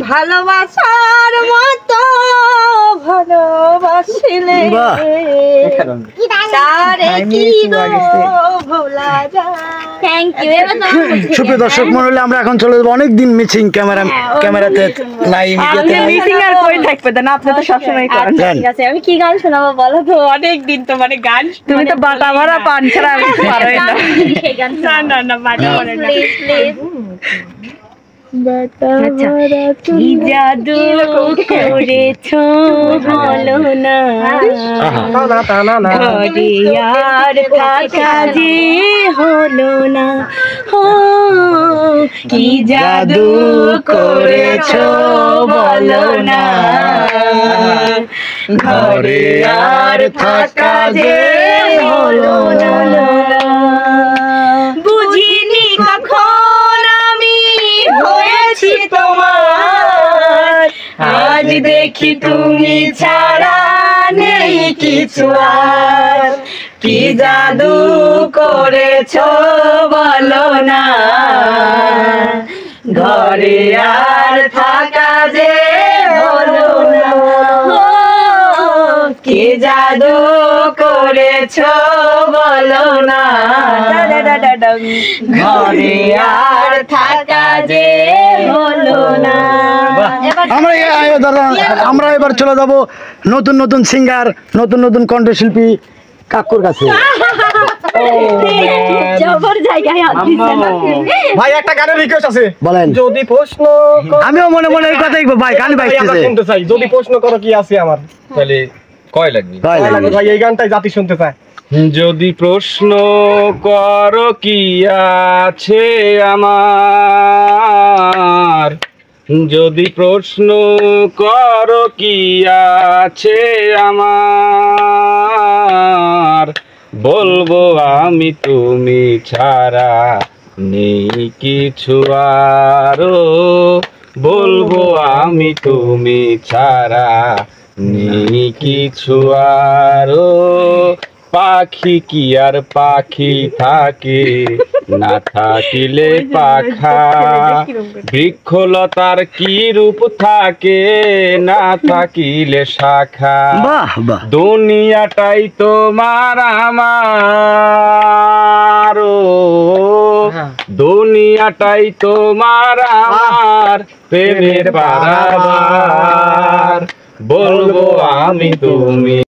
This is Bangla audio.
ভালোবাসার মতো ভালোবাসিলে তারে কি ভোলা যায়। Thank you. সুপ্রিয় দর্শক মণ্ডলী, আমরা এখন চলে যাবো অনেকদিন মিসিং ক্যামেরাতে লাইভ মিসিং আর কই থাকবে না, আপনি তো সবসময় করেন। ঠিক আছে, আমি কি গান শোনাবো বলো তো? অনেকদিন তো মানে গান তুমি তো বাটা ভরা পান ছাড়া আমি পারই না। সেই গান না না বাটা ভরা না, প্লিজ প্লিজ। কি জাদু করেছো বলো না, ঘরে আর থাকা যে হলো না। কি জাদু করেছো বলো না, ঘরে আর থাকা যে হলো না। বুঝিনি কখন আমি হয়েছি তোমার, আজ দেখি তুমি ছাড়া নেই কিছু আর। কি জাদু করেছো বলো না, ঘরে আর থাকা যে হলো না। কি জাদু করেছো বলো না, ঘরে আর থাকা যে হলো না। আমরা এবার চলে যাবো নতুন নতুন সিঙ্গার, নতুন নতুন কণ্ঠশিল্পী কাকুর কাছে। ভাই একটা গানের রিকোয়েস্ট আছে, বলেন। যদি প্রশ্ন, আমিও মনে মনে এই কথাই ভাই গান শুনতে চাই। যদি প্রশ্ন করো কি আছে আমার, তাহলে কয় লাগবে ভাই এই গানটাই জাতি শুনতে চায়। যদি প্রশ্ন করো কি আছে আমার, যদি প্রশ্ন করো কি আছে আমার, বলবো আমি তুমি ছাড়া নেই কিছু আরো, বলবো আমি তুমি ছাড়া নেই কিছু আরো। পাখি কি আর পাখি থাকে, না থাকিলে পাখা, বৃক্ষলতার কি রূপ থাকে, না থাকিলে শাখা। দুনিয়াটাই তোমার আমার, দুনিয়াটাই তোমার আমার, প্রেমের পারাবার, বলবো আমি তুমি